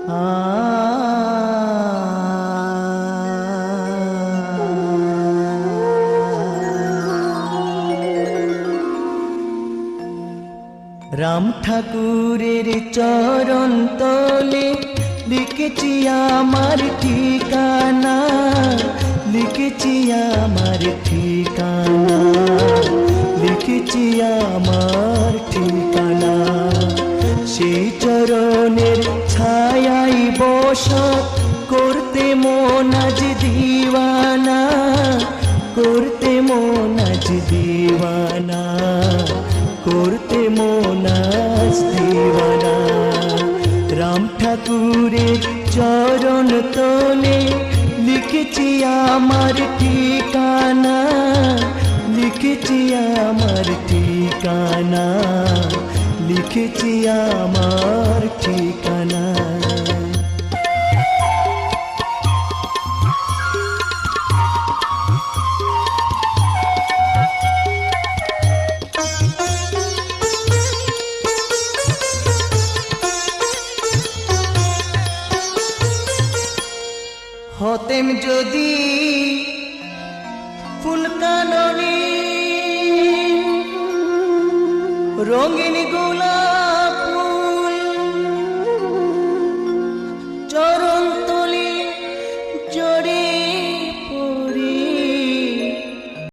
রাম ঠাকুরের চরণ তলে লিখেছি আমার ঠিকানা, লিখেছি আমার ঠিকানা, লিখেছি আমার ঠিকানা। সেই চরণের ছায়াই বসত করতে মন আজ দিওয়ানা, করতে মন আজ দিওয়ানা, করতে মন আজ দিওয়ানা। রাম ঠাকুরের চরণ তলে লিখেছি আমার ঠিকানা, লিখেছি আমার ঠিকানা, লিখেছি আমার ঠিকানা। হতেম যদি ফুলকাননী রঙিন গোলাপ